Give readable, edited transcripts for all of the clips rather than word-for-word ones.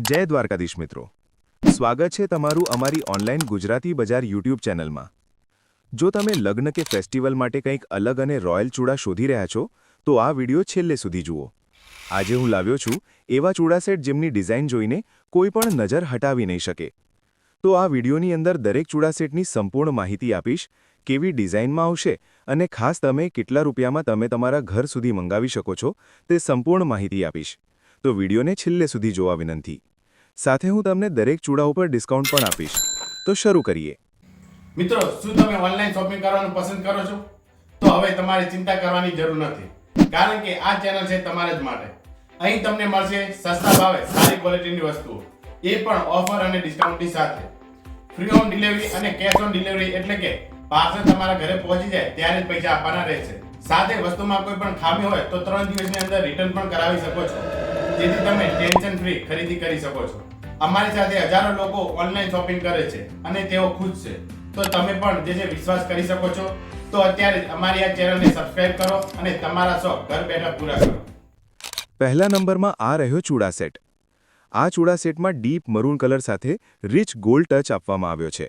જય દ્વારકાધીશ મિત્રો, સ્વાગત છે તમારું અમારી ઓનલાઈન ગુજરાતી બજાર યુટ્યુબ ચેનલમાં। જો તમે લગ્ન કે ફેસ્ટિવલ માટે કંઈક અલગ અને રોયલ ચૂડા શોધી રહ્યા છો તો આ વિડિયો છેલ્લે સુધી જુઓ। આજે હું લાવ્યો છું એવા ચૂડા સેટ જેમની ડિઝાઇન જોઈને કોઈ પણ નજર હટાવી નહીં શકે। તો આ વિડિયોની અંદર દરેક ચૂડા સેટની સંપૂર્ણ માહિતી આપીશ, કેવી ડિઝાઇનમાં આવશે અને ખાસ તમે કેટલા રૂપિયામાં તમે તમારા ઘર સુધી મંગાવી શકો છો તે સંપૂર્ણ માહિતી આપીશ। તો વિડિયોને છેલ્લે સુધી જોવા વિનંતી। સાથે હું તમને દરેક ચૂડા ઉપર ડિસ્કાઉન્ટ પણ આપીશ। તો શરૂ કરીએ। મિત્રો, શું તમે ઓનલાઈન શોપિંગ કરવાનું પસંદ કરો છો? તો હવે તમારે ચિંતા કરવાની જરૂર નથી, કારણ કે આ ચેનલ છે તમારા જ માટે। અહીં તમને મળશે સસ્તા ભાવે સારી ક્વોલિટીની વસ્તુઓ, એ પણ ઓફર અને ડિસ્કાઉન્ટની સાથે। ફ્રી હોમ ડિલિવરી અને કેશ ઓન ડિલિવરી એટલે કે પાર્સલ તમારા ઘરે પહોંચી જાય ત્યારે જ પૈસા આપવાના રહેશે। સાથે વસ્તુમાં કોઈ પણ ખામી હોય તો 3 દિવસની અંદર રિટર્ન પણ કરાવી શકો છો, જેથી તમે ટેન્શન ફ્રી ખરીદી કરી શકો છો। અમારી સાથે હજારો લોકો ઓનલાઈન શોપિંગ કરે છે અને તેઓ ખુશ છે, તો તમે પણ જે વિશ્વાસ કરી શકો છો। તો અત્યારે જ અમારી આ ચેનલને સબસ્ક્રાઇબ કરો અને તમારા શોખ ઘર બેઠા પૂરા કરો। પહેલા નંબરમાં આ રહ્યો ચૂડા સેટ। આ ચૂડા સેટમાં ડીપ મરૂન કલર સાથે રિચ ગોલ્ડ ટચ આપવામાં આવ્યો છે।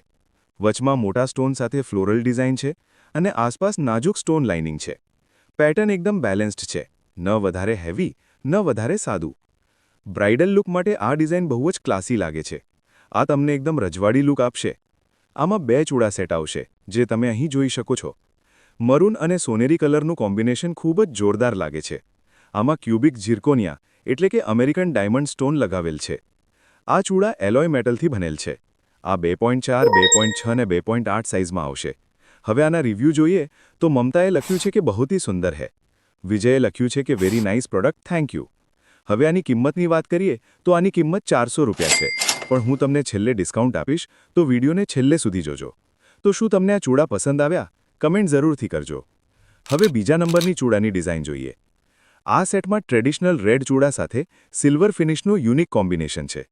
વચમાં મોટા સ્ટોન સાથે ફ્લોરલ ડિઝાઇન છે અને આસપાસ નાજુક સ્ટોન લાઇનિંગ છે। પેટર્ન એકદમ બેલેન્સ્ડ છે, ન વધારે હેવી ન વધારે સાદું। બ્રાઇડલ લુક માટે આ ડિઝાઇન બહુ જ ક્લાસી લાગે છે। આ તમને એકદમ રજવાડી લુક આપશે। આમાં 2 ચૂડા સેટ આવશે, જે તમે અહીં જોઈ શકો છો। મરૂન અને સોનેરી કલરનું કોમ્બિનેશન ખૂબ જ જોરદાર લાગે છે। આમાં ક્યુબિક ઝિર્કોનિયા એટલે કે અમેરિકન ડાયમંડ સ્ટોન લગાવેલ છે। આ ચૂડા એલોય મેટલથી બનેલ છે। આ 2.4, 2.6 અને 2.8 સાઇઝમાં આવશે। હવે આના રિવ્યૂ જોઈએ તો મમતાએ લખ્યું છે કે બહુત ही સુંદર है। વિજયે લખ્યું છે કે very nice product, thank you. હવે આની કિંમતની વાત કરીએ તો આની કિંમત 400 રૂપિયા છે, પણ હું તમને છેલ્લે ડિસ્કાઉન્ટ આપીશ, તો વિડીયોને છેલ્લે સુધી જોજો। તો શું તમને આ ચૂડા પસંદ આવ્યા? કમેન્ટ જરૂરથી કરજો। હવે બીજા નંબરની ચૂડાની ડિઝાઇન જોઈએ। આ સેટમાં ટ્રેડિશનલ રેડ ચૂડા સાથે સિલ્વર ફિનિશનું યુનિક કોમ્બિનેશન છે।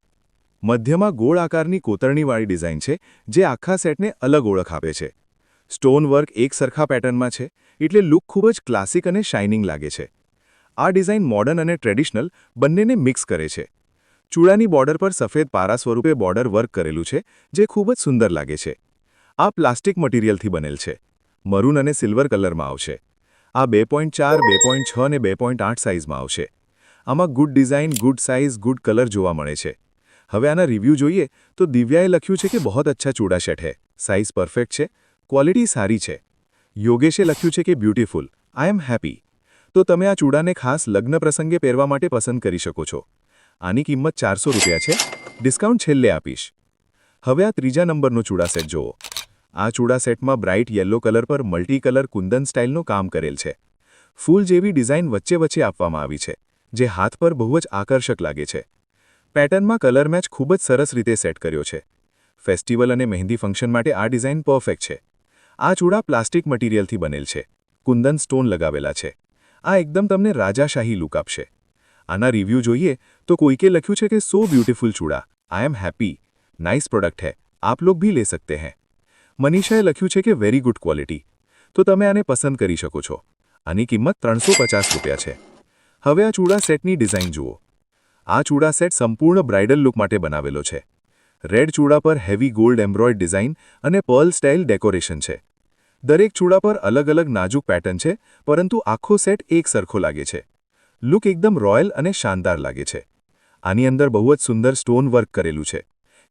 મધ્યમાં ગોળ આકારની કોતરણીવાળી ડિઝાઇન છે, જે આખા સેટને અલગ ઓળખ આપે છે। સ્ટોન વર્ક એક સરખા પેટર્નમાં છે, એટલે લુક ખૂબ જ ક્લાસિક અને શાઇનિંગ લાગે છે। આ ડિઝાઇન મોડર્ન અને ટ્રેડિશનલ બંનેને મિક્સ કરે છે। ચૂડાની બોર્ડર પર સફેદ પારા સ્વરૂપે બોર્ડર વર્ક કરેલું છે, જે ખૂબ જ સુંદર લાગે છે। આ પ્લાસ્ટિક મટીરિયલથી બનેલ છે। મરૂન અને સિલ્વર કલરમાં આવશે। આ 2.4, 2.6 અને 2.8 સાઇઝમાં આવશે। આમાં good design, good size, good colour જોવા મળે છે। હવે આના રિવ્યૂ જોઈએ તો દિવ્યાએ લખ્યું છે કે બહોત અચ્છા ચૂડા સેટ है, સાઇઝ પરફેક્ટ છે, ક્વોલિટી સારી છે। યોગેશે લખ્યું છે કે બ્યુટીફુલ, આઈ એમ હેપી। તો તમે આ ચૂડાને ખાસ લગ્ન પ્રસંગે પહેરવા માટે પસંદ કરી શકો છો। આની કિંમત 400 રૂપિયા છે, ડિસ્કાઉન્ટ છેલ્લે આપીશ। હવે આ ત્રીજા નંબરનો ચૂડા સેટ જુઓ। આ ચૂડા સેટમાં બ્રાઇટ યલો કલર પર મલ્ટી કલર કુંદન સ્ટાઇલનું કામ કરેલ છે। ફૂલ જેવી ડિઝાઇન વચ્ચે વચ્ચે આપવામાં આવી છે, જે હાથ પર બહુ જ આકર્ષક લાગે છે। પેટર્નમાં કલર મેચ ખૂબ જ સરસ રીતે સેટ કર્યો છે। ફેસ્ટિવલ અને મહેંદી ફંક્શન માટે આ ડિઝાઇન પરફેક્ટ છે। આ ચૂડા પ્લાસ્ટિક મટીરિયલથી બનેલ છે, કુંદન સ્ટોન લગાવેલા છે। આ એકદમ તમને રાજાશાહી લુક આપશે। આના રિવ્યૂ જોઈએ તો કોઈકે લખ્યું છે કે so beautiful Chuda, I am happy, nice product है, आप लोग भी ले सकते हैं। મનીષાએ લખ્યું છે કે વેરી ગુડ ક્વોલિટી, તો તમે આને પસંદ કરી શકો છો। આની કિંમત 350 રૂપિયા છે। હવે આ ચૂડા સેટની ડિઝાઇન જુઓ। આ ચૂડા સેટ સંપૂર્ણ બ્રાઇડલ લુક માટે બનાવેલો છે। રેડ ચૂડા પર હેવી ગોલ્ડ એમ્બ્રોઇડ ડિઝાઇન અને પર્લ સ્ટાઇલ ડેકોરેશન છે। દરેક ચૂડા પર અલગ અલગ નાજુક પેટર્ન છે, પરંતુ આખો સેટ એક સરખો લાગે છે। લુક એકદમ રોયલ અને શાનદાર લાગે છે। આની અંદર બહુ જ સુંદર સ્ટોન વર્ક કરેલું છે।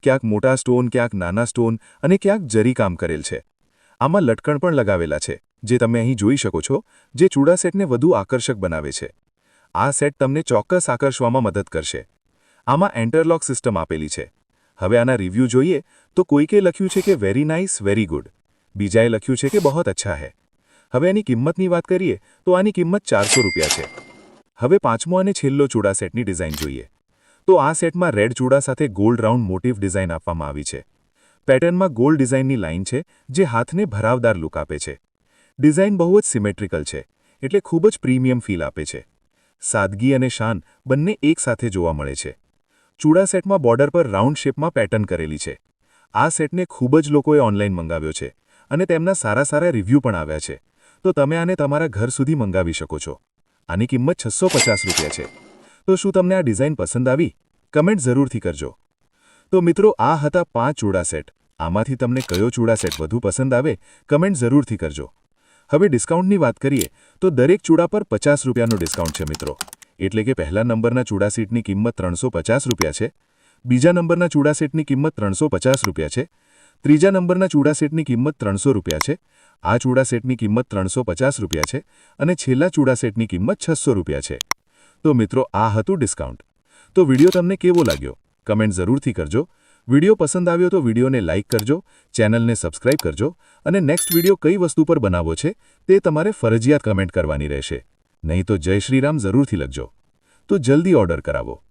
ક્યાંક મોટા સ્ટોન, ક્યાંક નાના સ્ટોન અને ક્યાંક જરી કામ કરેલ છે। આમાં લટકણ પણ લગાવેલા છે, જે તમે અહીં જોઈ શકો છો, જે ચૂડા સેટને વધુ આકર્ષક બનાવે છે। આ સેટ તમને ચોક્કસ આકર્ષવામાં મદદ કરશે। આમાં એન્ટરલોક સિસ્ટમ આપેલી છે। હવે આના રિવ્યૂ જોઈએ તો કોઈકે લખ્યું છે કે વેરી નાઇસ, વેરી ગુડ, બીજાએ લખ્યું છે કે બહોત અચ્છા है। હવે આની કિંમતની વાત કરીએ તો આની કિંમત 400 રૂપિયા છે। હવે પાંચમો અને છેલ્લો ચૂડા સેટની ડિઝાઇન જોઈએ તો આ સેટમાં રેડ ચૂડા સાથે ગોલ્ડ રાઉન્ડ મોટિવ ડિઝાઇન આપવામાં આવી છે। પેટર્નમાં ગોલ્ડ ડિઝાઇનની લાઇન છે, જે હાથને ભરાવદાર લુક આપે છે। ડિઝાઇન બહુ જ સિમેટ્રિકલ છે, એટલે ખૂબ જ પ્રીમિયમ ફીલ આપે છે। સાદગી અને શાન બંને એકસાથે જોવા મળે છે। ચૂડા સેટમાં બોર્ડર પર રાઉન્ડ શેપમાં પેટર્ન કરેલી છે। આ સેટને ખૂબ જ લોકોએ ઓનલાઈન મંગાવ્યો છે અને તેમના સારા રિવ્યૂ પણ આવ્યા છે, તો તમે આને તમારા ઘર સુધી મંગાવી શકો છો। આની કિંમત 650 રૂપિયા છે। તો શું તમને આ ડિઝાઇન પસંદ આવી? કમેન્ટ જરૂરથી કરજો. તો મિત્રો, આ હતા 5 ચૂડા સેટ. આમાંથી તમને કયો ચૂડા સેટ વધુ પસંદ આવે કમેન્ટ જરૂરથી કરજો. હવે ડિસ્કાઉન્ટની વાત કરીએ તો દરેક ચૂડા પર 50 રૂપિયાનું ડિસ્કાઉન્ટ છે મિત્રો. એટલે કે પહેલા નંબરના ચૂડા સેટની કિંમત 350 રૂપિયા છે, બીજા નંબરના ચૂડા સેટની કિંમત 350 રૂપિયા છે, ત્રીજા નંબરના ચૂડા સેટની કિંમત 300 રૂપિયા છે, આ ચૂડા સેટની કિંમત 350 રૂપિયા છે અને છેલ્લા ચૂડા સેટની કિંમત 600 રૂપિયા છે. તો મિત્રો, આ હતું ડિસ્કાઉન્ટ. તો વિડીયો તમને કેવો લાગ્યો કમેન્ટ જરૂરથી કરજો. વિડીયો પસંદ આવ્યો તો વિડીયોને લાઇક કરજો, ચેનલને સબસ્ક્રાઇબ કરજો અને નેક્સ્ટ વિડીયો કઈ વસ્તુ પર બનાવવો છે તે તમારે ફરજિયાત કમેન્ટ કરવાની રહેશે. નહીં તો જય શ્રીરામ જરૂરથી લખજો. તો જલ્દી ઓર્ડર કરાવો.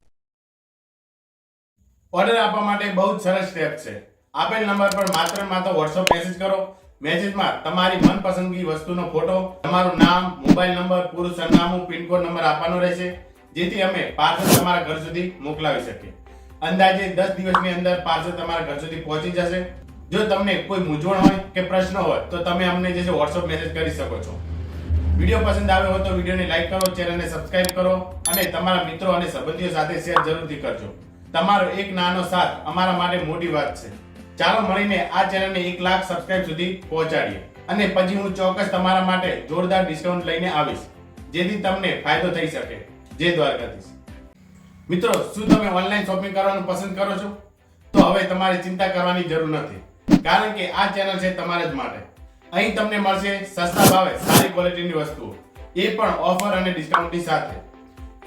ઓર્ડર આપવા માટે બહુ જ સરસ સ્ટેપ છે. આપેલ નંબર પર માત્ર WhatsApp મેસેજ કરો. મેસેજમાં તમારી મનપસંદગી વસ્તુનો ફોટો, તમારું નામ, મોબાઈલ નંબર, પૂરું સરનામું, પિનકોડ નંબર આપવાનો રહેશે, જેથી અમે પાર્સલ તમારા ઘર સુધી મોકલાવી શકીએ. અંદાજે 10 દિવસની અંદર પાર્સલ તમારા ઘર સુધી પહોંચી જશે. જો તમને કોઈ મૂંઝવણ હોય કે પ્રશ્ન હોય તો તમે અમને જે છે WhatsApp મેસેજ કરી શકો છો. વિડીયો પસંદ આવ્યો હોય તો વિડીયોને લાઈક કરો, ચેનલને સબસ્ક્રાઇબ કરો અને તમારા મિત્રો અને સંબંધીઓ સાથે શેર જરૂરથી કરજો. તમારો એક નાનો સાથ અમારા માટે મોટી વાત છે. ચાલો મળીને આ ચેનલને 1 લાખ સબસ્ક્રાઇબ સુધી પહોંચાડીએ અને પછી હું ચોક્કસ તમારા માટે જોરદાર ડિસ્કાઉન્ટ લઈને આવીશ, જેથી તમને ફાયદો થઈ શકે. જય દ્વારકાધીશ. મિત્રો, શું તમે ઓનલાઈન શોપિંગ કરવાનું પસંદ કરો છો? તો હવે તમારે ચિંતા કરવાની જરૂર નથી, કારણ કે આ ચેનલ છે તમારા જ માટે. અહીં તમને મળશે સસ્તા ભાવે સારી ક્વોલિટીની વસ્તુઓ, એ પણ ઓફર અને ડિસ્કાઉન્ટની સાથે.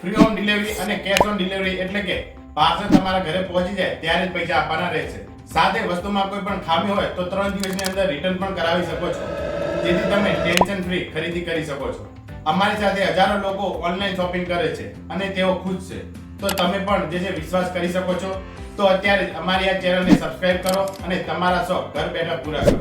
ફ્રી હોમ ડિલિવરી અને કેશ ઓન ડિલિવરી, એટલે કે પાર્સલ તમારા ઘરે પહોંચી જાય ત્યારે જ પૈસા આપવાના રહેશે. સાથે વસ્તુમાં કોઈ પણ ખામી હોય તો 3 દિવસની અંદર રિટર્ન પણ કરાવી શકો છો, જેથી તમે ટેન્શન ફ્રી ખરીદી કરી શકો છો. અમારી સાથે હજારો લોકો ઓનલાઈન શોપિંગ કરે છે અને તેઓ ખુશ છે. તો તમે પણ જે વિશ્વાસ કરી શકો છો. તો અત્યારે જ અમારી આ ચેનલને સબસ્ક્રાઇબ કરો અને તમારા શોખ ઘર બેઠા પૂરા કરો.